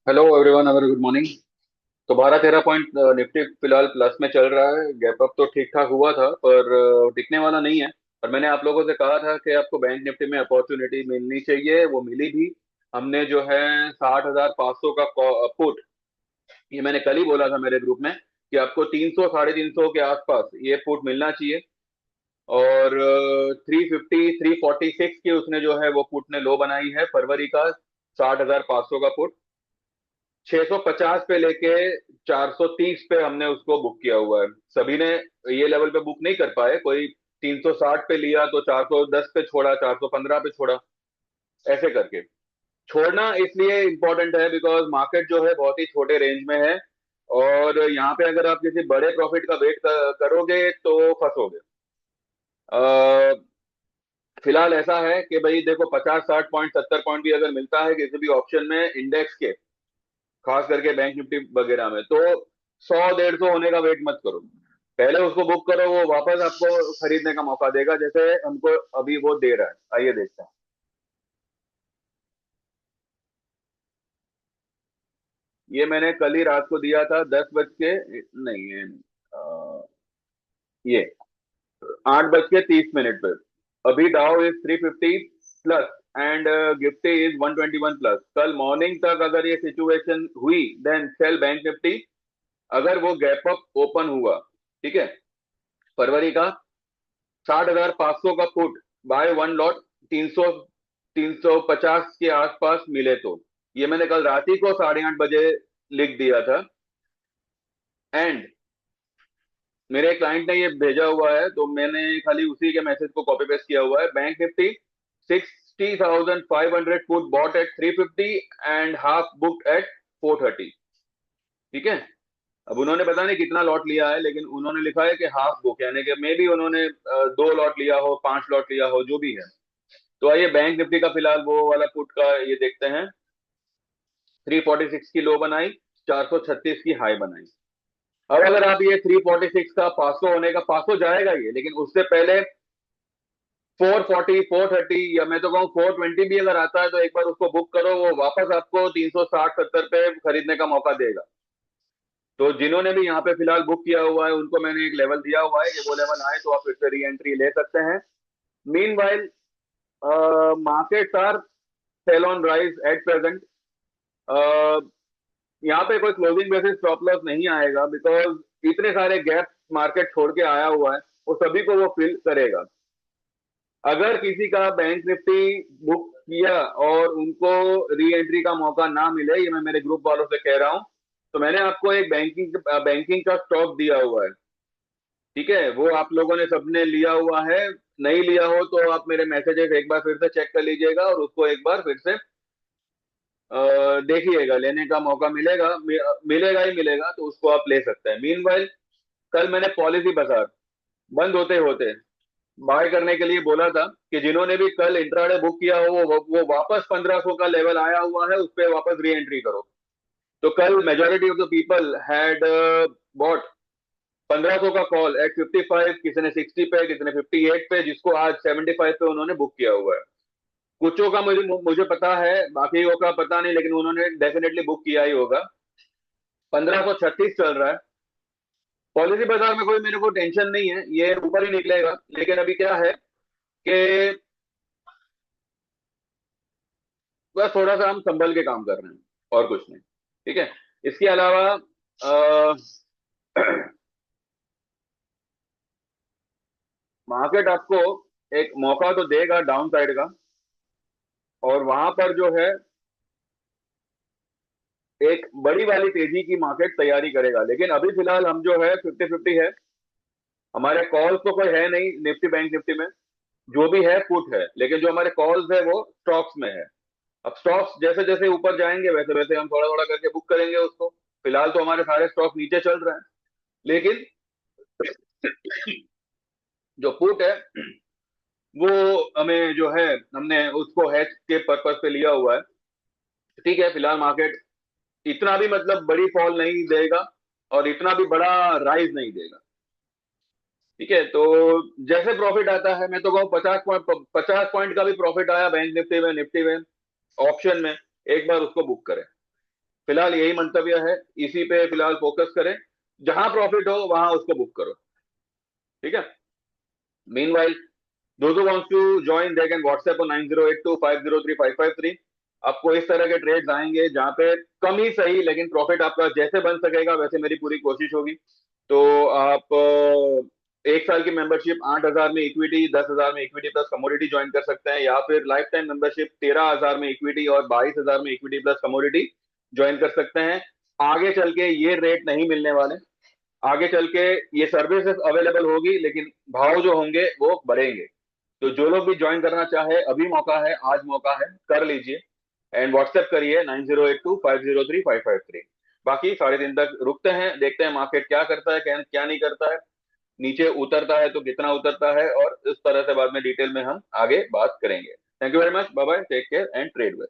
Hello everyone, very good morning. तो 12-13 point Nifty फिलहाल plus में चल रहा है। गैप अप तो ठीक ठाक हुआ था पर टिकने वाला नहीं है। और मैंने आप लोगों से कहा था कि आपको बैंक निफ्टी में अपॉर्चुनिटी मिलनी चाहिए, वो मिली भी। हमने जो है 60,500 का पुट, ये मैंने कल ही बोला था मेरे ग्रुप में कि आपको 300 350 के आसपास ये पुट मिलना चाहिए। और 350 346 की उसने जो है वो पुट ने लो बनाई है फरवरी का। 60,500 का पुट 650 पे लेके 430 पे हमने उसको बुक किया हुआ है। सभी ने ये लेवल पे बुक नहीं कर पाए। कोई 360 पे लिया तो 410 पे छोड़ा, 415 पे छोड़ा, ऐसे करके। छोड़ना इसलिए इंपॉर्टेंट है बिकॉज मार्केट जो है बहुत ही छोटे रेंज में है। और यहाँ पे अगर आप किसी बड़े प्रॉफिट का वेट करोगे तो फंसोगे। फिलहाल ऐसा है कि भाई देखो, 50 60 पॉइंट 70 पॉइंट भी अगर मिलता है किसी भी ऑप्शन में इंडेक्स के, खास करके बैंक निफ्टी वगैरह में, तो 100 150 होने का वेट मत करो। पहले उसको बुक करो, वो वापस आपको खरीदने का मौका देगा जैसे हमको अभी वो दे रहा है। आइए देखते हैं। ये मैंने कल ही रात को दिया था 10 बज के, नहीं ये नहीं, ये 8 बज के 30 मिनट पे। अभी डाउ is 350 plus and Gifty is 121 plus. कल मॉर्निंग तक अगर ये सिचुएशन हुई देन सेल बैंक निफ्टी। अगर वो गैप अप ओपन हुआ, ठीक है, फरवरी का 60,500 का पुट बाय वन लॉट, 350 के आसपास मिले तो, ये मैंने कल रात ही को 8:30 बजे लिख दिया था। एंड मेरे क्लाइंट ने ये भेजा हुआ है तो मैंने खाली उसी के मैसेज को कॉपी पेस्ट किया हुआ है। Bank Nifty 60,500 put bought at 350 and half book at 430। ठीक है। अब उन्होंने पता नहीं कितना लॉट लिया है, लेकिन उन्होंने लिखा है कि हाफ बुक, यानी कि मे भी उन्होंने 2 लॉट लिया हो, 5 लॉट लिया हो, जो भी है। तो आइए बैंक निफ्टी का फिलहाल वो वाला पुट का ये देखते हैं। 346 की लो बनाई, 436 की हाई बनाई। अब अगर आप ये 346 का 500 होने का, 500 जाएगा ये, लेकिन उससे पहले 440 430 या मैं तो कहूँ 420 भी अगर आता है तो एक बार उसको बुक करो, वो वापस आपको 360 70 पे खरीदने का मौका देगा। तो जिन्होंने भी यहाँ पे फिलहाल बुक किया हुआ है उनको मैंने एक लेवल दिया हुआ है कि वो लेवल आए तो आप फिर से री एंट्री ले सकते हैं। Meanwhile markets are sell on rise at present. यहाँ पे कोई क्लोजिंग बेसिस स्टॉप लॉस नहीं आएगा बिकॉज इतने सारे गैप मार्केट छोड़ के आया हुआ है, वो सभी को वो फिल करेगा। अगर किसी का बैंक निफ्टी बुक किया और उनको री एंट्री का मौका ना मिले, ये मैं मेरे ग्रुप वालों से कह रहा हूं, तो मैंने आपको एक बैंकिंग बैंकिंग का स्टॉक दिया हुआ है। ठीक है, वो आप लोगों ने सबने लिया हुआ है। नहीं लिया हो तो आप मेरे मैसेजेस एक बार फिर से चेक कर लीजिएगा और उसको एक बार फिर से देखिएगा। लेने का मौका मिलेगा, मिलेगा ही मिलेगा, तो उसको आप ले सकते हैं। मीनवाइल कल मैंने पॉलिसी बाजार बंद होते होते बाय करने के लिए बोला था कि जिन्होंने भी कल इंट्राडे बुक किया हो वो वापस 1500 का लेवल आया हुआ है, उस पर वापस री एंट्री करो। तो कल majority of the people had bought 1500 का कॉल एट 55, किसी ने 60 पे, किसी ने 58 पे, जिसको आज 75 पे उन्होंने बुक किया हुआ है। कुछों का मुझे मुझे पता है, बाकियों का पता नहीं, लेकिन उन्होंने डेफिनेटली बुक किया ही होगा। 1536 चल रहा है। पॉलिसी बाजार में कोई मेरे को टेंशन नहीं है, ये ऊपर ही निकलेगा। लेकिन अभी क्या है कि बस थोड़ा सा हम संभल के काम कर रहे हैं, और कुछ नहीं। ठीक है। इसके अलावा मार्केट आपको एक मौका तो देगा डाउन साइड का, और वहां पर जो है एक बड़ी वाली तेजी की मार्केट तैयारी करेगा। लेकिन अभी फिलहाल हम जो है 50-50 है। हमारे कॉल्स तो कोई है नहीं निफ्टी बैंक निफ्टी में। जो भी है पुट है, लेकिन जो हमारे कॉल्स है वो स्टॉक्स में है। अब स्टॉक्स जैसे जैसे ऊपर जाएंगे वैसे वैसे हम थोड़ा थोड़ा करके बुक करेंगे उसको। फिलहाल तो हमारे सारे स्टॉक नीचे चल रहे हैं, लेकिन जो पुट है वो हमें जो है, हमने उसको हैच के पर्पज पे लिया हुआ है। ठीक है, फिलहाल मार्केट इतना भी मतलब बड़ी फॉल नहीं देगा और इतना भी बड़ा राइज नहीं देगा। ठीक है, तो जैसे प्रॉफिट आता है, मैं तो कहूँ 50 पॉइंट का भी प्रॉफिट आया बैंक निफ्टी में, निफ्टी में, ऑप्शन में, एक बार उसको बुक करें। फिलहाल यही मंतव्य है, इसी पे फिलहाल फोकस करें, जहां प्रॉफिट हो वहां उसको बुक करो, ठीक है। Meanwhile, those who wants to join they can WhatsApp on 9082503553। आपको इस तरह के ट्रेड्स आएंगे जहां पे कम ही सही लेकिन प्रॉफिट आपका जैसे बन सकेगा वैसे मेरी पूरी कोशिश होगी। तो आप 1 साल की मेंबरशिप 8,000 में इक्विटी, 10,000 में इक्विटी प्लस कमोडिटी ज्वाइन कर सकते हैं, या फिर लाइफ टाइम मेंबरशिप 13,000 में इक्विटी और 22,000 में इक्विटी प्लस कमोडिटी ज्वाइन कर सकते हैं। आगे चल के ये रेट नहीं मिलने वाले, आगे चल के ये सर्विसेज अवेलेबल होगी लेकिन भाव जो होंगे वो बढ़ेंगे। तो जो लोग भी ज्वाइन करना चाहे अभी मौका है, आज मौका है, कर लीजिए एंड व्हाट्सएप करिए 9082503553। बाकी 3:30 तक रुकते हैं, देखते हैं मार्केट क्या करता है, क्या क्या नहीं करता है, नीचे उतरता है तो कितना उतरता है, और इस तरह से बाद में डिटेल में हम आगे बात करेंगे। Thank you very much, bye bye, take care and trade well.